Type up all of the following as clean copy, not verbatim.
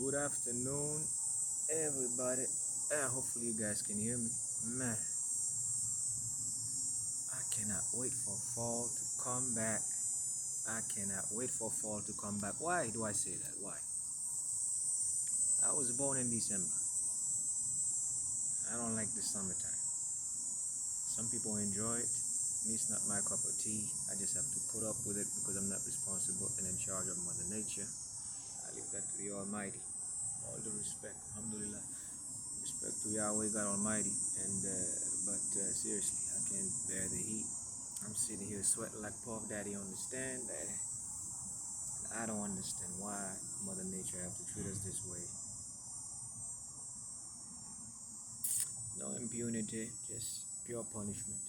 Good afternoon, everybody. Hopefully, you guys can hear me. Man, I cannot wait for fall to come back. I cannot wait for fall to come back. Why do I say that? Why? I was born in December. I don't like the summertime. Some people enjoy it. Me, it's not my cup of tea. I just have to put up with it because I'm not responsible and in charge of Mother Nature. I leave that to the Almighty. All the respect, alhamdulillah. Respect to Yahweh God Almighty. But seriously, I can't bear the heat. I'm sitting here sweating like Puff Daddy on the stand. I don't understand why Mother Nature have to treat us this way. No impunity, just pure punishment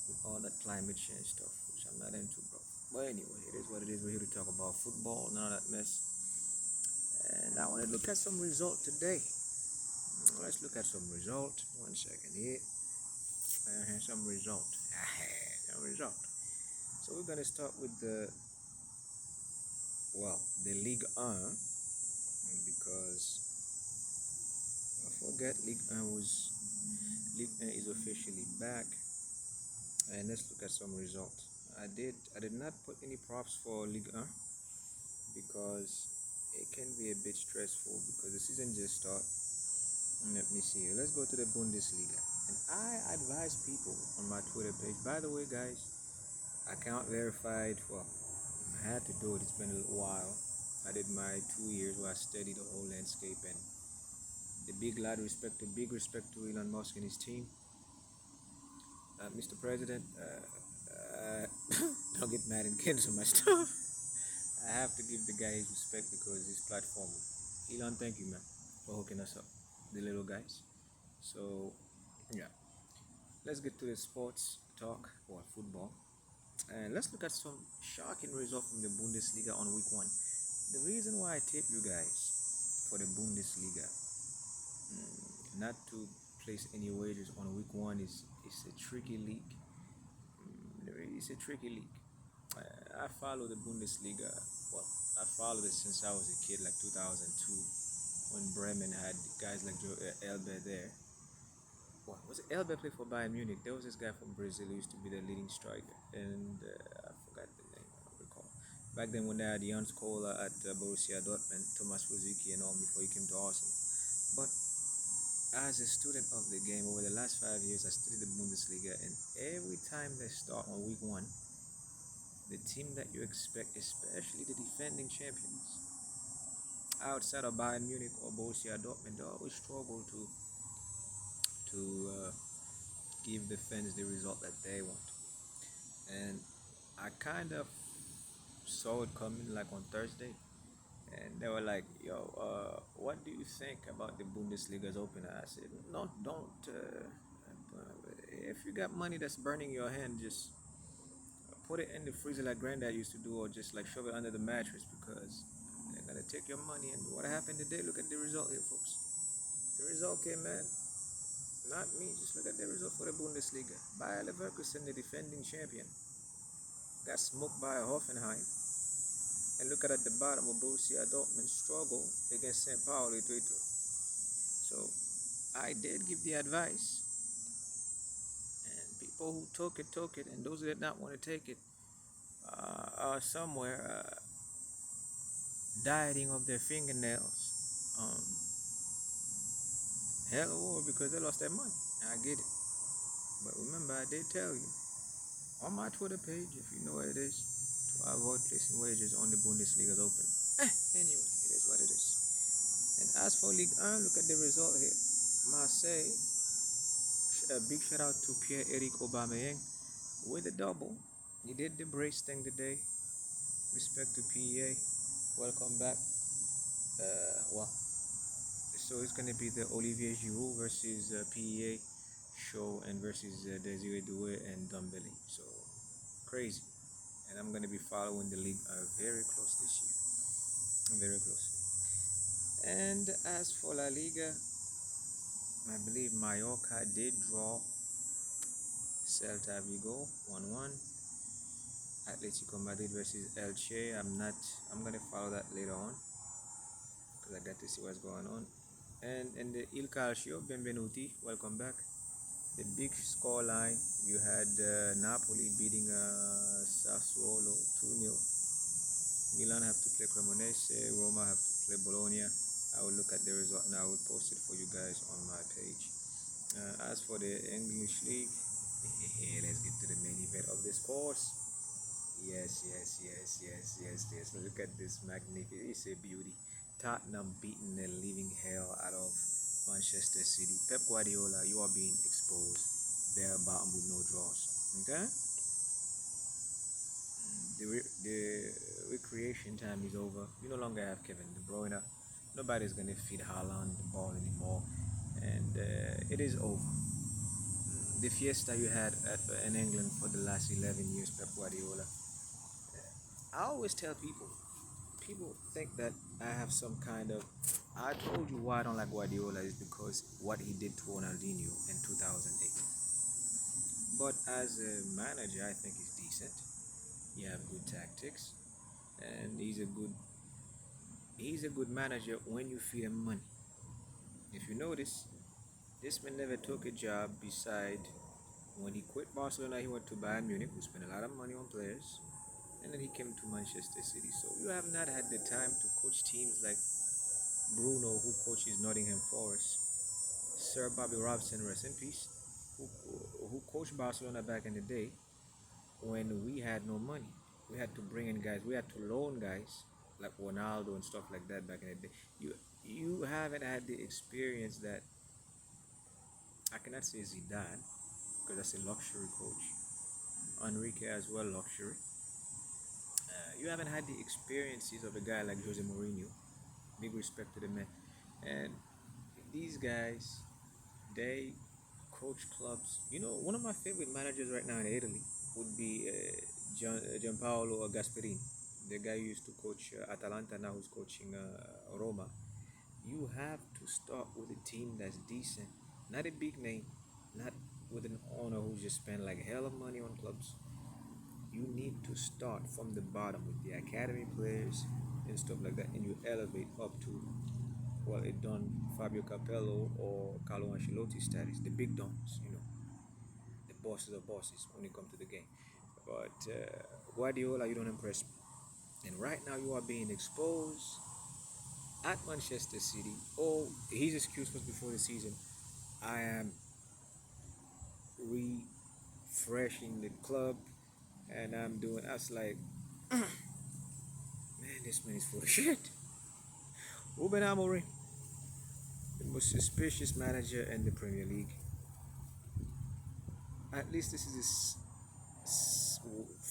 with all that climate change stuff, which I'm not into, bro. But anyway, it is what it is. We're here to talk about football, none of that mess. And I want to look at some result today. Let's look at some result. 1 second here. Some result. Some result. So we're gonna start with the Ligue 1, because I forget Ligue 1 is officially back. And let's look at some results. I did not put any props for Ligue 1 because it can be a bit stressful because the season just started. Let me see here. Let's go to the Bundesliga. And I advise people on my Twitter page. By the way, guys, account verified. Well, I had to do it. It's been a little while. I did my 2 years where I studied the whole landscape, and the big respect to Elon Musk and his team. Mr. President, don't get mad and cancel my stuff. I have to give the guy his respect because his platform. Elon, thank you, man, for hooking us up, the little guys. So, yeah, let's get to the sports talk, or football. And let's look at some shocking results from the Bundesliga on week 1. The reason why I tip you guys for the Bundesliga, not to place any wagers on week 1, is it's a tricky league. It's a tricky league. I follow the Bundesliga. Well, I followed it since I was a kid, like 2002, when Bremen had guys like Elbe there. What was it? Elbe played for Bayern Munich. There was this guy from Brazil who used to be the leading striker, and I forgot the name. I don't recall. Back then, when they had Jan Skola at Borussia Dortmund, Thomas Rosicky, and all before he came to Arsenal. But as a student of the game over the last 5 years, I studied the Bundesliga, and every time they start on week 1, the team that you expect, especially the defending champions, outside of Bayern Munich or Borussia Dortmund, they always struggle to give the fans the result that they want. And I kind of saw it coming, like on Thursday, and they were like, "Yo, what do you think about the Bundesliga's opener?" I said, "No, don't. If you got money that's burning your hand, just put it in the freezer like Granddad used to do, or just like shove it under the mattress, because they're gonna take your money." And what happened today? Look at the result here, folks. The result came, man. Not me. Just look at the result for the Bundesliga. Bayer Leverkusen, the defending champion, got smoked by Hoffenheim. And look at the bottom of Borussia Dortmund struggle against St. Pauli 3-2. So I did give the advice, and people who took it, and those who did not want to take it are somewhere dieting of their fingernails. Hell or because they lost their money. I get it. But remember, I did tell you on my Twitter page, if you know what it is, to avoid placing wagers on the Bundesliga's open. Anyway, it is what it is. And as for Ligue 1, look at the result here. Marseille, a big shout out to Pierre-Emerick Aubameyang with a double. He did the brace thing today. Respect to PEA. Welcome back. So it's going to be the Olivier Giroud versus PEA show, and versus Desiree Doué and Dembele. So crazy. And I'm going to be following the league very close this year. Very closely. And as for La Liga, I believe Mallorca did draw Celta Vigo 1-1. Atletico Madrid versus Elche. I'm going to follow that later on, because I got to see what's going on. And in the Il Calcio, benvenuti, welcome back. The big score line, you had Napoli beating Sassuolo 2-0. Milan have to play Cremonese, Roma have to play Bologna. I will look at the result and I will post it for you guys on my page. As for the English League, let's get to the main event of this course. Yes. Look at this magnificent. It's a beauty. Tottenham beating the living hell out of Manchester City. Pep Guardiola, you are being exposed. They're bottom with no draws. Okay? The recreation time is over. You no longer have Kevin De Bruyne. Nobody's gonna feed Haaland the ball anymore, and it is over. The fiesta you had in England for the last 11 years, Pep Guardiola. I always tell people think that I have some kind of. I told you why I don't like Guardiola is because what he did to Ronaldinho in 2008. But as a manager, I think he's decent. You have good tactics, and he's a good manager when you feed him money. If you notice, this man never took a job beside when he quit Barcelona. He went to Bayern Munich, who spent a lot of money on players, and then he came to Manchester City. So you have not had the time to coach teams like Bruno, who coaches Nottingham Forest, Sir Bobby Robson, rest in peace, who, who coached Barcelona back in the day when we had no money. We had to bring in guys. We had to loan guys like Ronaldo and stuff like that back in the day. You haven't had the experience that I cannot say Zidane because that's a luxury coach. Enrique as well luxury. You haven't had the experiences of a guy like Jose Mourinho. Big respect to the man. And these guys, they coach clubs. One of my favorite managers right now in Italy would be Gianpaolo Gasperini, the guy who used to coach Atalanta, now who's coaching Roma. You have to start with a team that's decent, not a big name, not with an owner who just spent like hell of money on clubs. You need to start from the bottom with the academy players and stuff like that, and you elevate up to it done Fabio Capello or Carlo Ancelotti status, the big dons, the bosses of bosses when it comes to the game. But Guardiola, you don't impress me. And right now you are being exposed at Manchester City. Oh, his excuse was before the season. I am refreshing the club and I'm doing. I was like, man, this man is full of shit. Ruben Amorim, the most suspicious manager in the Premier League. At least this is his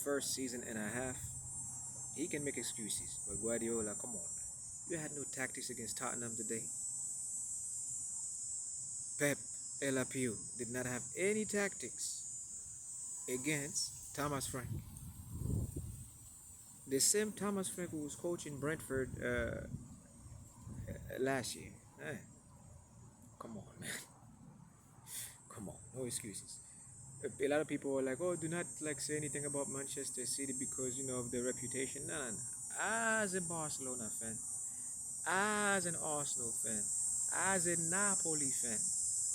first season and a half. He can make excuses, but Guardiola, come on, man. You had no tactics against Tottenham today. Pep Elapio did not have any tactics against Thomas Frank. The same Thomas Frank who was coaching Brentford last year. Come on, man. Come on, no excuses. A lot of people were like, "Oh, do not say anything about Manchester City because of their reputation." No. As a Barcelona fan, as an Arsenal fan, as a Napoli fan,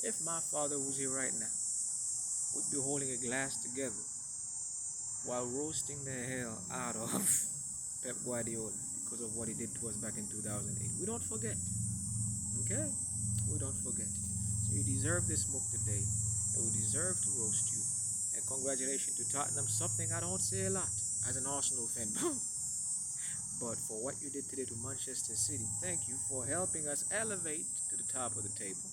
if my father was here right now, would be holding a glass together while roasting the hell out of Pep Guardiola because of what he did to us back in 2008. We don't forget, okay? We don't forget. So you deserve this smoke today, and we deserve to roast you. And congratulations to Tottenham, something I don't say a lot as an Arsenal fan. But for what you did today to Manchester City, thank you for helping us elevate to the top of the table.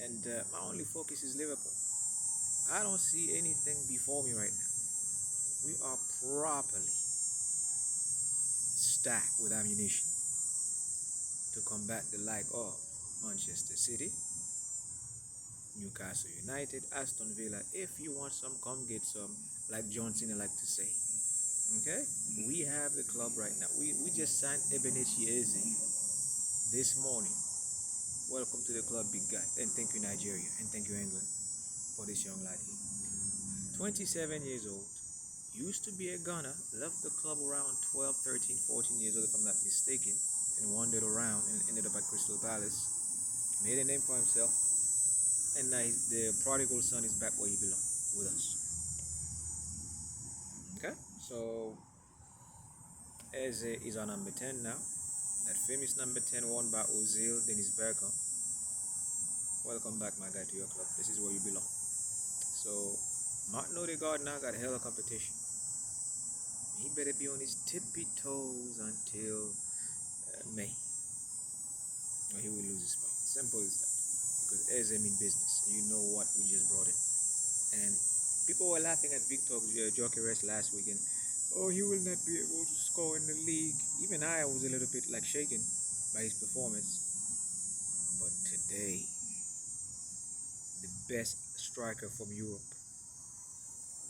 And my only focus is Liverpool. I don't see anything before me right now. We are properly stacked with ammunition to combat the like of Manchester City, Newcastle United, Aston Villa. If you want some, come get some, like John Cena like to say. Okay? We have the club right now. We just signed Ebenechi Eze this morning. Welcome to the club, big guy. And thank you, Nigeria. And thank you, England, for this young lad here. 27 years old. Used to be a gunner. Left the club around 12, 13, 14 years old, if I'm not mistaken. and wandered around and ended up at Crystal Palace, made a name for himself, and now the prodigal son is back where he belongs, with us. Okay, so Eze is our number 10 now. That famous number 10 won by Ozil, Dennis Bergkamp. Welcome back, my guy, to your club. This is where you belong. So Martin Odegaard now got a hell of competition. He better be on his tippy toes until May, or he will lose his spot. Simple as that. Because Eze mean business. You know what we just brought in. And people were laughing at Victor Gyökeres last weekend. Oh, he will not be able to score in the league. Even I was a little bit like shaken by his performance. But today, the best striker from Europe,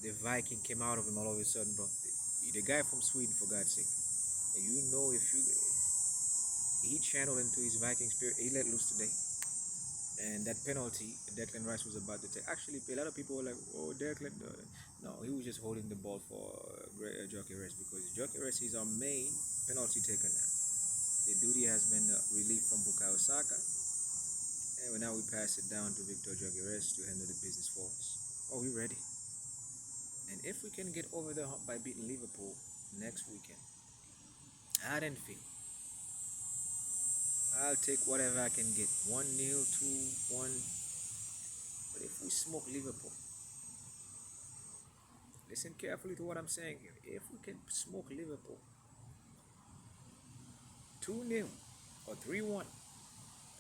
the Viking came out of him all of a sudden, bro. The guy from Sweden, for God's sake. And you know, if he channeled into his Viking spirit, he let loose today. And that penalty Declan Rice was about to take. Actually, a lot of people were like, oh, Declan. No, he was just holding the ball for Gyökeres, because Gyökeres is our main penalty taker now. The duty has been relieved from Bukayo Saka. And now we pass it down to Victor Gyökeres to handle the business for us. Oh, we're ready. And if we can get over the hump by beating Liverpool next weekend, I don't feel. I'll take whatever I can get. 1-0, 2-1. But if we smoke Liverpool, listen carefully to what I'm saying here. If we can smoke Liverpool 2-0 or 3-1,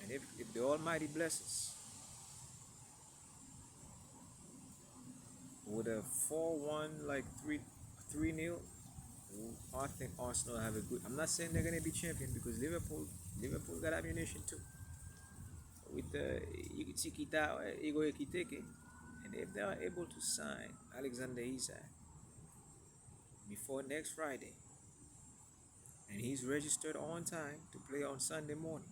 and if the Almighty blesses with a 4-1, like 3-0, I think Arsenal have a good. I'm not saying they're gonna be champion, because Liverpool got ammunition too. With the Igor Ekiteke, and if they are able to sign Alexander Isak before next Friday, and he's registered on time to play on Sunday morning,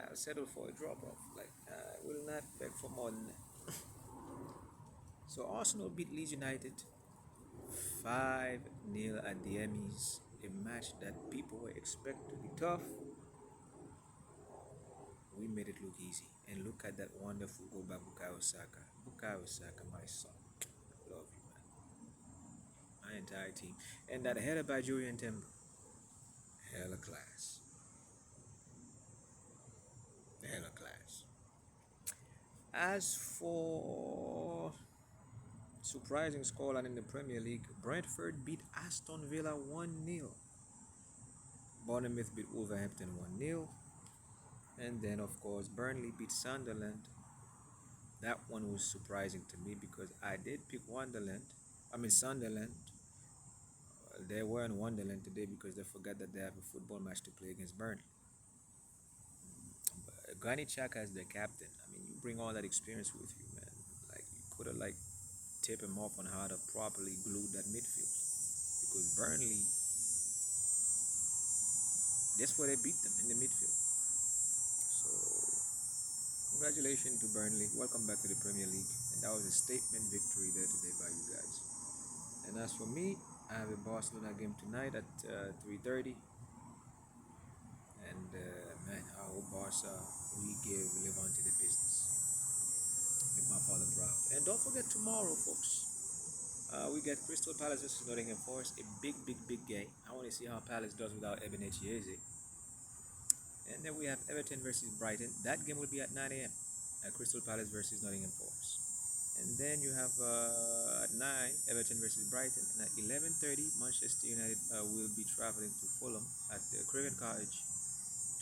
I'll settle for a drop-off. Like, I will not beg for more than that. So Arsenal beat Leeds United 5-0 at the Emmys, a match that people were expected to be tough. We made it look easy. And look at that wonderful goal by Bukayo Saka. Bukayo Saka, my son. Love you, man. My entire team. And that header by Julian Timber. Hella class. Hella class. As for surprising scoreline in the Premier League, Brentford beat Aston Villa 1-0. Bournemouth beat Wolverhampton 1-0. And then, of course, Burnley beat Sunderland. That one was surprising to me, because I did pick Sunderland. They were in Wonderland today because they forgot that they have a football match to play against Burnley. Granit Xhaka as the captain. I mean, you bring all that experience with you, man. Like, you could have tipped him off on how to properly glue that midfield, because Burnley, that's where they beat them, in the midfield. So, congratulations to Burnley. Welcome back to the Premier League. And that was a statement victory there today by you guys. And as for me, I have a Barcelona game tonight at 3:30. And man, I hope Barca, we give Levante the business. Make my father proud. And don't forget tomorrow, folks. We get Crystal Palace versus Nottingham Forest. A big game. I want to see how Palace does without Ebenezer Eze. And then we have Everton versus Brighton. That game will be at 9 a.m. at Crystal Palace versus Nottingham Forest. And then you have at 9, Everton versus Brighton. And at 11:30, Manchester United will be traveling to Fulham at the Craven Cottage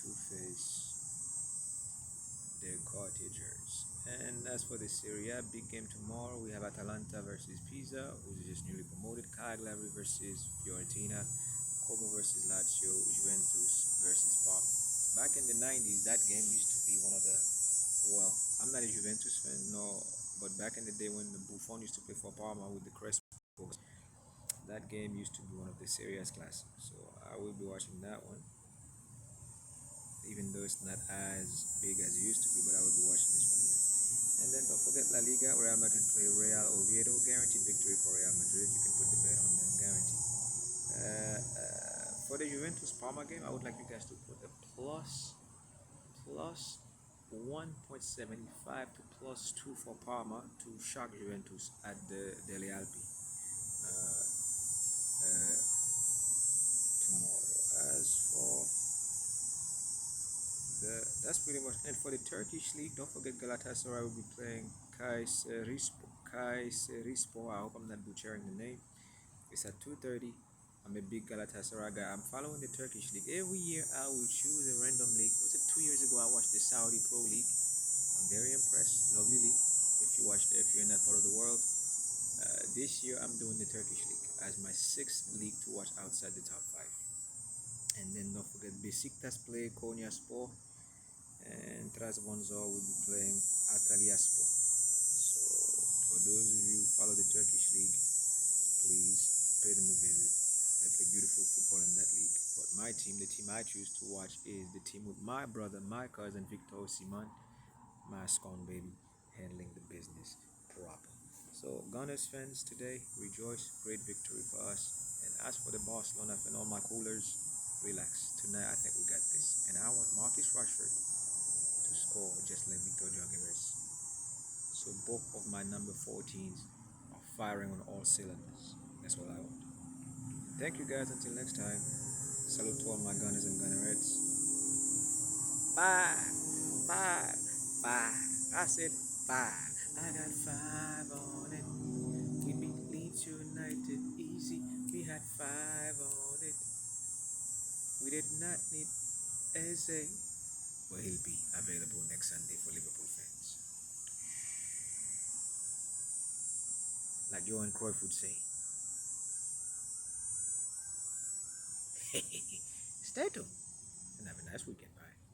to face their Cottagers. And as for the Serie A, big game tomorrow, we have Atalanta versus Pisa, who's just newly promoted. Cagliari versus Fiorentina. Como versus Lazio. Juventus versus Parma. Back in the 90s, that game used to be one of the, well, I'm not a Juventus fan, no, but back in the day when the Buffon used to play for Parma with the Crespo, that game used to be one of the serious classics. So I will be watching that one, even though it's not as big as it used to be, but I will be watching this one. And then don't forget La Liga. Real Madrid play Real Oviedo. Guaranteed victory for Real Madrid. You can put the bet on them, guaranteed. for the Juventus Parma game, I would like you guys to put a plus 1.75 to plus 2 for Parma to shock Juventus at the Delle Alpi uh, uh, tomorrow. As for that's pretty much it for the Turkish league. Don't forget Galatasaray will be playing Kayserispor. Kayserispor. I hope I'm not butchering the name. It's at 2:30. I'm a big Galatasaray guy. I'm following the Turkish league. Every year I will choose a random league. Was it 2 years ago I watched the Saudi Pro League? I'm very impressed. Lovely league. If you're in that part of the world, this year I'm doing the Turkish league as my sixth league to watch outside the top five. And then don't forget Besiktas play Konyaspor, and Trabzonspor will be playing Antalyaspor. So for those of you who follow the Turkish league, please pay them a visit. They play beautiful football in that league. But my team, the team I choose to watch, is the team with my brother, my cousin Victor Osimhen, my scone baby, handling the business proper. So Gunners fans, today rejoice, great victory for us. And as for the Barcelona and all my coolers, relax. Tonight I think we got this. And I want Marcus Rashford to score just like Victor Gyökeres. So both of my number 14s are firing on all cylinders. That's what I want. Thank you guys. Until next time. Salute to all my gunners and gunnerettes. Five, five, five. I said five. I got five on it. We beat Leeds United easy. We had five on it. We did not need Eze. But he'll be available next Sunday for Liverpool fans. Like Johan Cruyff would say. Stay tuned and have a nice weekend. Bye.